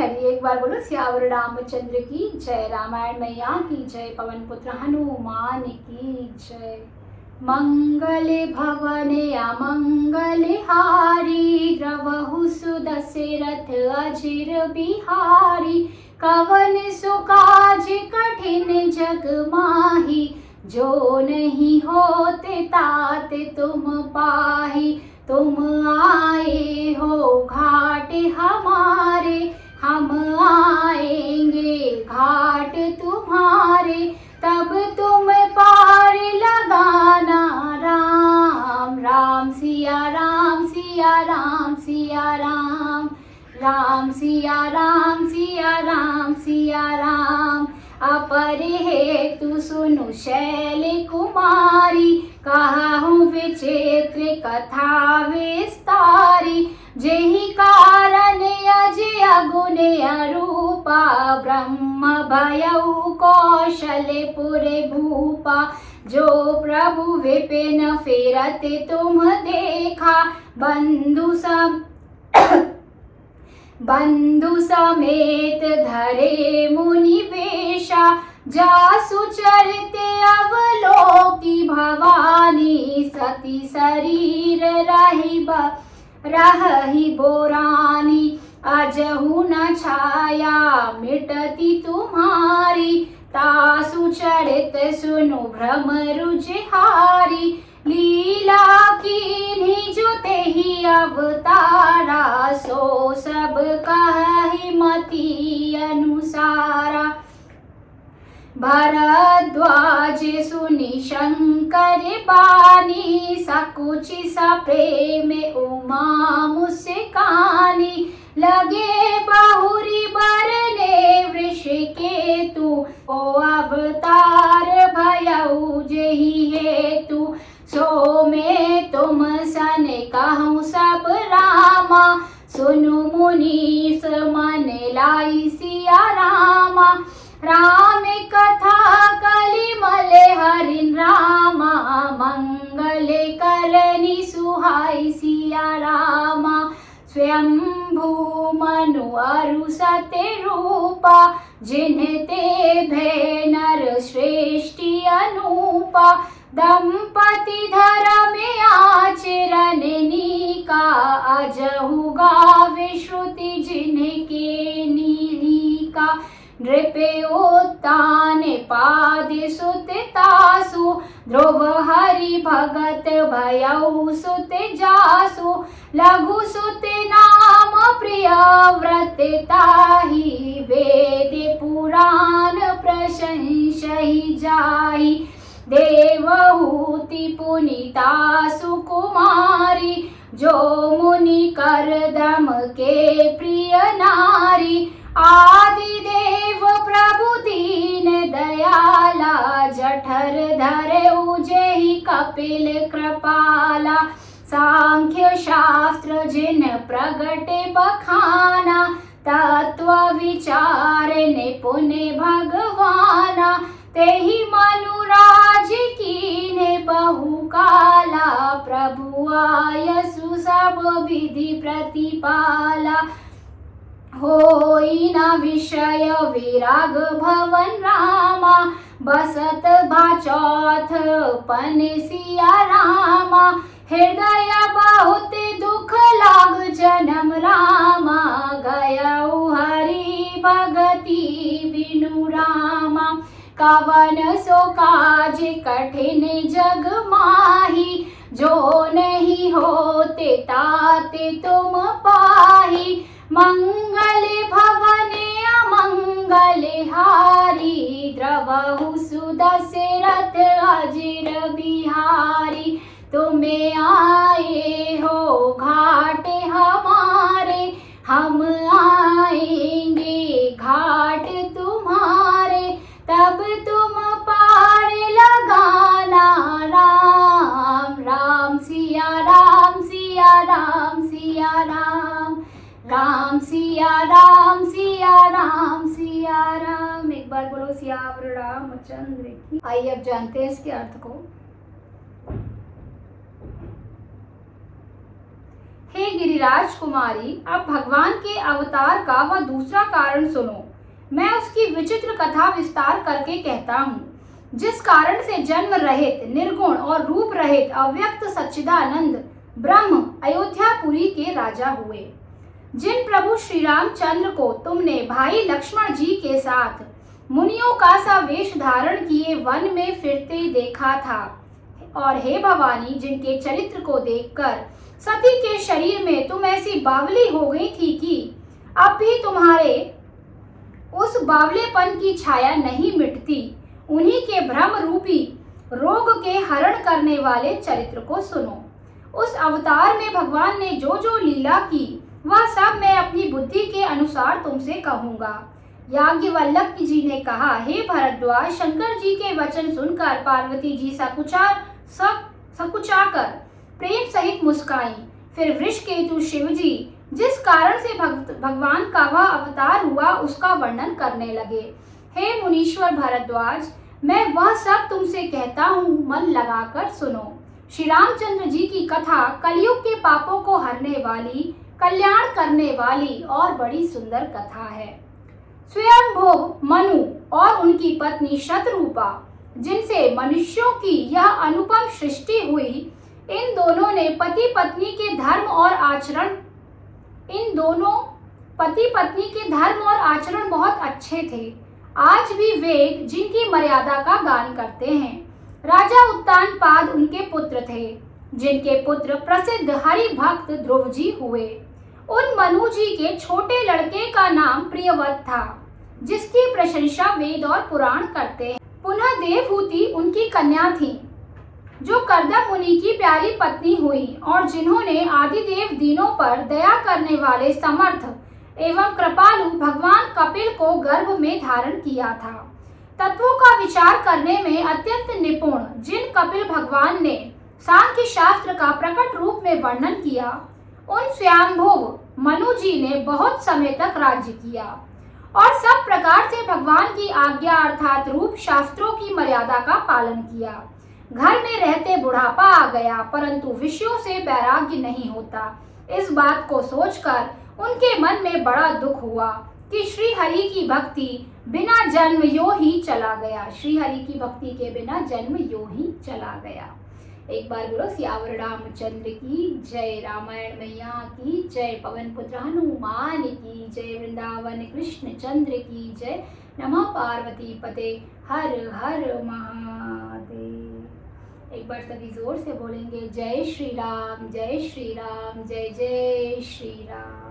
हरि। एक बार बोलो सियावर रामचंद्र की जय, रामायण मैया की जय, पवन पुत्र हनुमान की जय। मंगल भवन अमंगल हारी, द्रवहु सुदशरथ अजिर बिहारी। कवन सुकाज कठिन जग माही, जो नहीं होते तात तुम पाही। तुम आए हो घाट हमारे, हम आएंगे घाट तुम्हारे। तब तुम पार लगाना राम राम, सिया राम सिया राम सिया राम, राम सिया राम सिया राम सिया राम। अपर हेतु सुनु शैल कुमारी, कहूँ विचित्र कथा विस्तारी। जेहि कारण अजय गुण अरूपा, ब्रह्म भयउ कौशलपुर भूपा। जो प्रभु विपिन फिरत तुम देखा, बंधु समेत धरे मुनि वेशा। जासु चरिते अवलोकी भवानी, सती शरीर रही बोरानी। अजहु न छाया मिटती तुम्हारी, तासु चरित सुनु भ्रम रुझारी। लीला कीन्ही जो तेहि अवतारा, सो सब कहि मति अनुसारा। भरद्वाज सुनि शंकर बानी, सकुचि सप्रेम उमा मुस्कानी। लगे बहुरी बरने वृषकेतु, ओ अवतार भयउ जेहि हेतु। सो में तुम सन कहूँ सब रामा, सुनु मुनीस मन लाई सिया रामा। राम कथा कलिमल हरिन रामा, मंगल करनी सुहाई सिया रामा। स्वयंभू मनु अरु सत्य रूपा, जिनते भय नर श्रेष्ठी अनूपा। दंपति धर्म आचरण नीका, अजहु गावे श्रुति जिनके नीलिका। नृपे उत्तान पाद सुत तासु, ध्रुव हरि भगत भयउ सुत जासु। लघु सुत नाम प्रिय व्रत ताहि, वेद पुराण प्रशंसहि जाहि। देवहूति पुनीता सुकुमारी, जो मुनि करदम के प्रिय नारी। आदि देव प्रभु दीन दयाला, जठर धरे उजेहि कपिल कृपाला। सांख्य शास्त्र जिन प्रगटे बखाना, तत्व विचार निपुण भगवाना। तेहि मनुराज कीन्हे बहुकाला, प्रभु आयसु सब विधि प्रतिपाला। होई न विषय विराग भवन रामा, बसत बाचौथ पन सिया रामा। हृदय बहुत दुख लाग जन्म रामा, गयउ हरि भगति बिनु रामा। कवन सो काज कठिन जग माही, जो नहीं होते ताते तुम पाही। मंगल भवन अमंगल हारी, द्रवहु सुदशरथ अजिर बिहारी। तुम्हें आए हो घाट हमारे, हम आएंगे घाट तुम्हारे। तब तुम पार लगाना राम राम, सिया राम सिया राम सिया राम, राम सिया राम सिया राम सिया राम। एक बार बोलो सियावर रामचंद्र की। आइए अब जानते हैं इसके अर्थ को। हे गिरिराज कुमारी, अब भगवान के अवतार का वह दूसरा कारण सुनो। मैं उसकी विचित्र कथा विस्तार करके कहता हूँ, जिस कारण से जन्म रहित, निर्गुण और रूप रहित अव्यक्त सच्चिदानंद ब्रह्म अयोध्यापुरी के राजा हुए। जिन प्रभु श्री रामचंद्र को तुमने भाई लक्ष्मण जी के साथ मुनियों का सा वेश धारण किए वन में फिरते देखा था, और हे भवानी, जिनके चरित्र को देखकर सती के शरीर में तुम ऐसी बावली हो गई थी कि अब भी तुम्हारे उस बावलेपन की छाया नहीं मिटती, उन्हीं के भ्रम रूपी रोग के हरण करने वाले चरित्र को सुनो। उस अवतार में भगवान ने जो जो लीला की, वह सब मैं अपनी बुद्धि के अनुसार तुमसे कहूँगा। याज्ञवल्क्य जी ने कहा, हे भरद्वाज, शंकर जी के वचन सुनकर पार्वती जी सकुचाकर प्रेम सहित मुस्काई। फिर वृषकेतु शिव जी जिस कारण से भगवान का वह अवतार हुआ, उसका वर्णन करने लगे। हे मुनीश्वर भरद्वाज, मैं वह सब तुमसे कहता हूँ, मन लगाकर सुनो। श्री रामचंद्र जी की कथा कलयुग के पापों को हरने वाली, कल्याण करने वाली और बड़ी सुंदर कथा है। स्वयंभू मनु और उनकी पत्नी शतरूपा, जिनसे मनुष्यों की यह अनुपम सृष्टि हुई, इन दोनों पति पत्नी के धर्म और आचरण बहुत अच्छे थे। आज भी वे जिनकी मर्यादा का गान करते हैं। राजा उत्तानपाद उनके पुत्र थे, जिनके पुत्र प्रसिद्ध हरि भक्त ध्रुव जी हुए। उन मनु जी के छोटे लड़के का नाम प्रियव्रत था, जिसकी प्रशंसा वेद और पुराण करते हैं। पुनः देवहूति उनकी कन्या थी, जो कर्दम मुनि की प्यारी पत्नी हुई, और जिन्होंने आदिदेव दीनों पर दया करने वाले समर्थ एवं कृपालु भगवान कपिल को गर्भ में धारण किया था। तत्वों का विचार करने में अत्यंत निपुण जिन कपिल भगवान ने सांख्य शास्त्र का प्रकट रूप में वर्णन किया, उन स्वयंभुव मनु जी ने बहुत समय तक राज्य किया और सब प्रकार से भगवान की आज्ञा अर्थात रूप शास्त्रों की मर्यादा का पालन किया। घर में रहते बुढ़ापा आ गया, परंतु विषयों से वैराग्य नहीं होता। इस बात को सोचकर उनके मन में बड़ा दुख हुआ कि श्री हरि की भक्ति बिना जन्म यो ही चला गया। श्री हरि की भक्ति के बिना जन्म यो ही चला गया। एक बार बोलो सियावर रामचंद्र की जय, रामायण मैया की जय, पवन पुत्र हनुमान की जय, वृंदावन कृष्ण चंद्र की जय। नमः पार्वती पते हर हर महादेव। एक बार सभी जोर से बोलेंगे जय श्री राम, जय श्री राम, जय जय श्री राम।